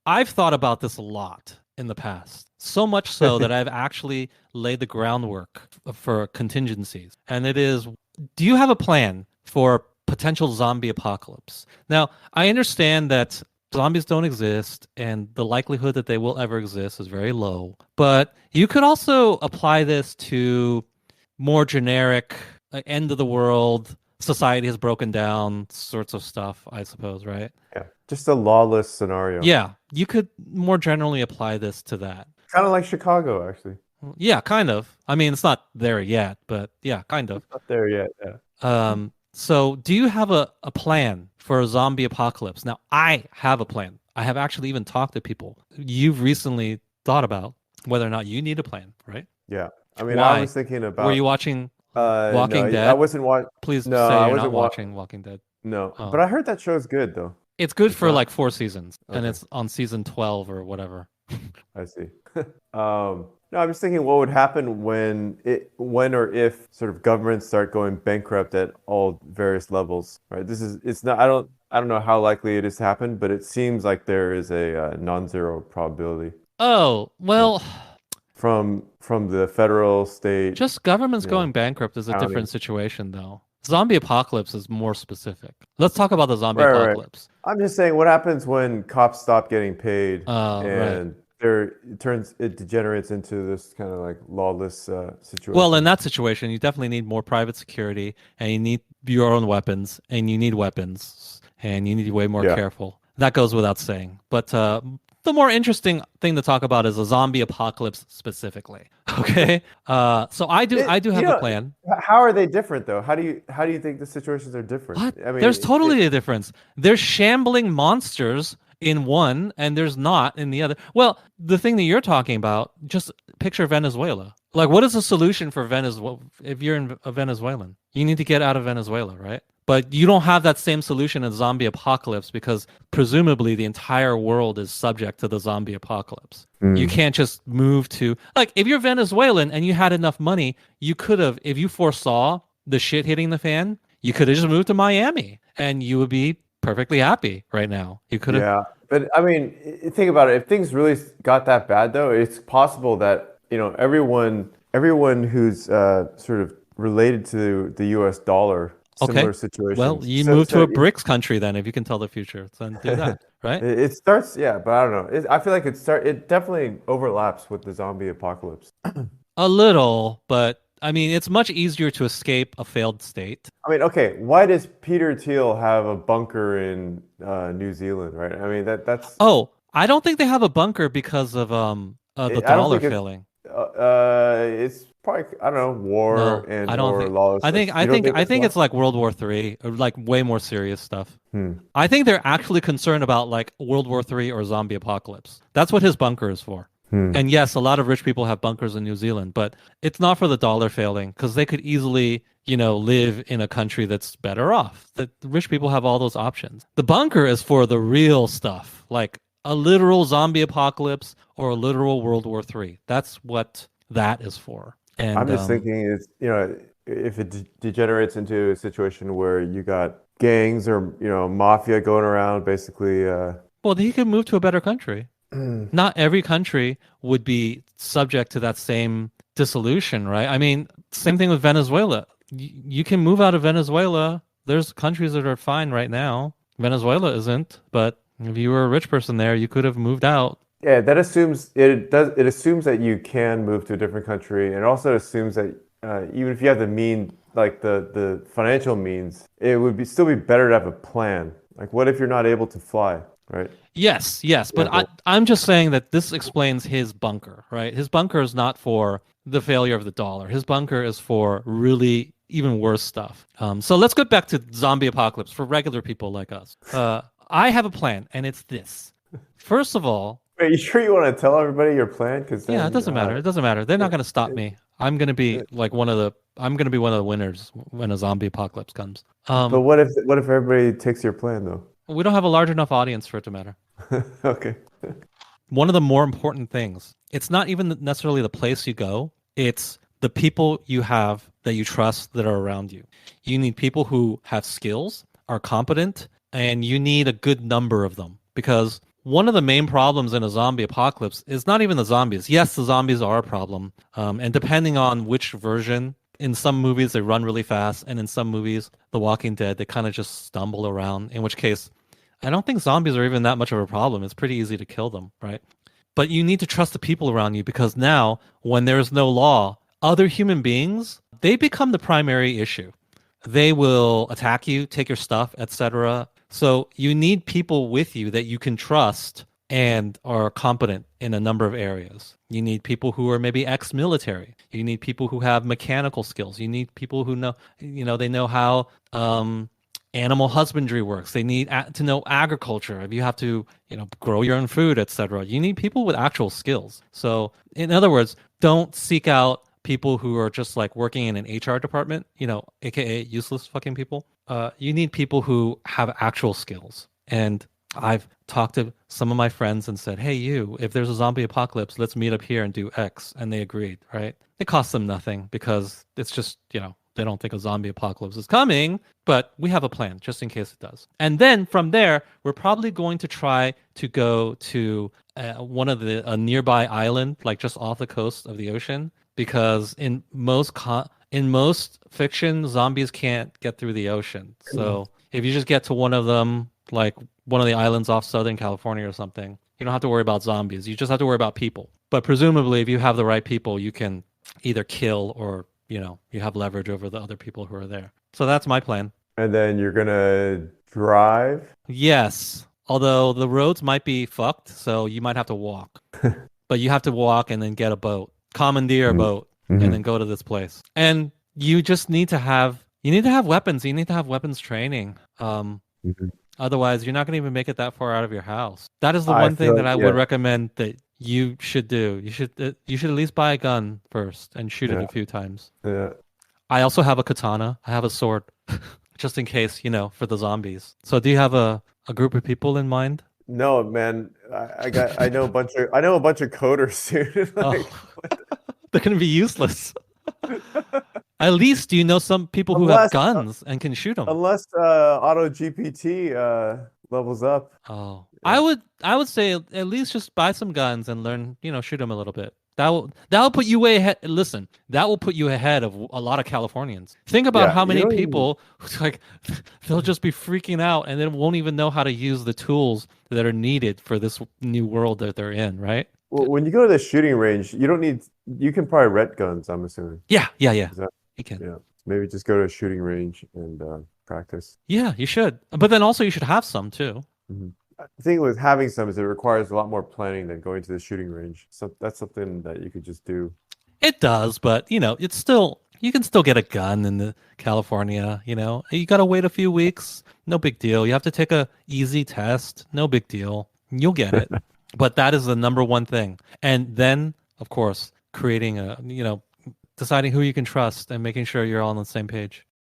I've thought about this a lot in the past. So much so that I've actually laid the groundwork for contingencies. And it is, do you have a plan for potential zombie apocalypse? Now, I understand that zombies don't exist and the likelihood that they will ever exist is very low. But you could also apply this to more generic, end of the world, society has broken down sorts of stuff, I suppose, right? Yeah, just a lawless scenario. Yeah, you could more generally apply this to that. Kind of like Chicago, actually. Yeah, kind of. I mean, it's not there yet, but yeah, kind of. Not there yet. Yeah. So do you have a plan for a zombie apocalypse? Now, I have a plan. I have actually even talked to people. You've recently thought about whether or not you need a plan, right? Yeah. I mean, I Why? was thinking Were about you watching no, Walking I Dead? wasn't watching. Please No, say I you're not wasn't watching Walking Dead. No, but Oh. I heard that show's good though. It's good It's for not. like 4 seasons, and Okay, it's on season 12 or whatever. I see. No, I'm just thinking what would happen when or if sort of governments start going bankrupt at all various levels, right? It's not, I don't know how likely it is to happen, but it seems like there is a non-zero probability Oh, uh, well, from the federal, state, just governments you know, going bankrupt is a county. different situation, though. Zombie apocalypse is more specific. Let's talk about the zombie Right, right. apocalypse. I'm just saying, what happens when cops stop getting paid Right. and it degenerates into this kind of like lawless Well, in situation. that situation, you definitely need more private security, and you need your own weapons, and you need weapons, and you need to be way more Yeah. careful. That goes without saying. But the more interesting thing to talk about is a zombie apocalypse specifically. Okay. So I do You have a know, plan. how are they different though? How do you think the situations are different? What? I There's mean, totally a difference. There's shambling monsters in one, and there's not in the other. Well, the thing that you're talking about, just picture Venezuela. Like, what is the solution for Venezuela? If you're a Venezuelan, you need to get out of Venezuela, right? But you don't have that same solution in zombie apocalypse because presumably the entire world is subject to the zombie apocalypse. You mm, can't just move to, like, if you're Venezuelan and you had enough money, you could have, if you foresaw the shit hitting the fan, you could have just moved to Miami and you would be perfectly happy right now. You could have, yeah, but I mean, think about it. If things really got that bad though, it's possible that, everyone who's sort of related to the U.S. dollar, okay, similar well, situations. you So, move to so a BRICS country then if you can tell the future, then do that, right? it starts, yeah, but I don't know. I feel like it definitely overlaps with the zombie apocalypse. A little, but I mean, it's much easier to escape a failed state. I mean, okay, why does Peter Thiel have a bunker in New Zealand, right? I mean, Oh, I don't think they have a bunker because of the I don't dollar think it's failing. it's probably, I don't know, war No, I and don't or think. I lawlessness. think I You don't think think I it's think why? it's like World War III or like way more serious stuff. Hmm. I think they're actually concerned about like World War III or zombie apocalypse. That's what his bunker is for. Hmm. And yes, a lot of rich people have bunkers in New Zealand, but it's not for the dollar failing because they could easily, live in a country that's better off. The rich people have all those options. The bunker is for the real stuff, like a literal zombie apocalypse or a literal World War III. That's what that is for. I'm And just thinking it's, if it degenerates into a situation where you got gangs or, mafia going around basically well, he could move to a better country. Not every country would be subject to that same dissolution, right? I mean, same thing with Venezuela. You can move out of Venezuela. There's countries that are fine right now. Venezuela isn't, but if you were a rich person there, you could have moved out. yeah, that assumes it assumes that you can move to a different country, and it also assumes that even if you have the like the financial means, it would still be better to have a plan. Like, what if you're not able to fly, right? Yes, yes, but Example. I'm just saying that this explains his bunker, right? His bunker is not for the failure of the dollar. His bunker is for really even worse stuff. So let's get back to zombie apocalypse for regular people like us. I have a plan, and it's this. First of all, Wait, you sure you want to tell everybody your plan? Because yeah, it then, doesn't matter. It doesn't matter. They're not going to stop it- me. I'm going to be like I'm going to be one of the winners when a zombie apocalypse comes. but what if everybody takes your plan though? We don't have a large enough audience for it to matter. Okay. One of the more important things, it's not even necessarily the place you go, it's the people you have that you trust that are around you. You need people who have skills, are competent, and you need a good number of them because one of the main problems in a zombie apocalypse is not even the zombies. Yes, the zombies are a problem. And depending on which version, in some movies they run really fast, and in some movies, The Walking Dead, they kind of just stumble around, in which case, I don't think zombies are even that much of a problem. It's pretty easy to kill them, right? But you need to trust the people around you because now, when there's no law, other human beings, they become the primary issue. They will attack you, take your stuff, etc. So you need people with you that you can trust and are competent in a number of areas. You need people who are maybe ex-military. You need people who have mechanical skills. You need people who know, they know how animal husbandry works. They need to know agriculture. If you have to, grow your own food, etc. You need people with actual skills. So, in other words, don't seek out people who are just like working in an HR department, aka useless fucking people. You need people who have actual skills. And I've talked to some of my friends and said, hey, if there's a zombie apocalypse, let's meet up here and do X. And they agreed, right? It costs them nothing because it's just, they don't think a zombie apocalypse is coming, but we have a plan just in case it does. And then from there, we're probably going to try to go to one of a nearby island, like just off the coast of the ocean, because in most fiction, zombies can't get through the ocean. So if you just get to one of them, like one of the islands off Southern California or something, you don't have to worry about zombies. You just have to worry about people. But presumably, if you have the right people, you can either kill or, you have leverage over the other people who are there. So that's my plan. And then you're gonna drive? Yes. Although the roads might be fucked, so you might have to walk. But you have to walk and then get a boat, commandeer a boat, and then go to this place. And you just need to have weapons. You need to have weapons training. Otherwise, you're not going to even make it that far out of your house. That is the one thing that I would recommend that you should do. You should at least buy a gun first and shoot it a few times. Yeah. I also have a katana. I have a sword, just in case, for the zombies. So, do you have a group of people in mind? No, man. I know a bunch of coders, dude. They're going to be useless. At least you know some people who have guns and can shoot them. Unless Auto GPT levels up. Oh, I would say at least just buy some guns and learn, shoot them a little bit. That will put you way ahead. Listen, that will put you ahead of a lot of Californians. Think about how many people they'll just be freaking out and then won't even know how to use the tools that are needed for this new world that they're in, right? Well, when you go to the shooting range, you can probably rent guns, I'm assuming. Yeah. You can. Yeah. Maybe just go to a shooting range and practice. Yeah, you should. But then also you should have some too. Mm-hmm. The thing with having some is it requires a lot more planning than going to the shooting range. So that's something that you could just do. It does, but it's still, you can still get a gun in California. You got to wait a few weeks. No big deal. You have to take a easy test. No big deal. You'll get it. But that is the number one thing. And then, of course, creating deciding who you can trust and making sure you're all on the same page.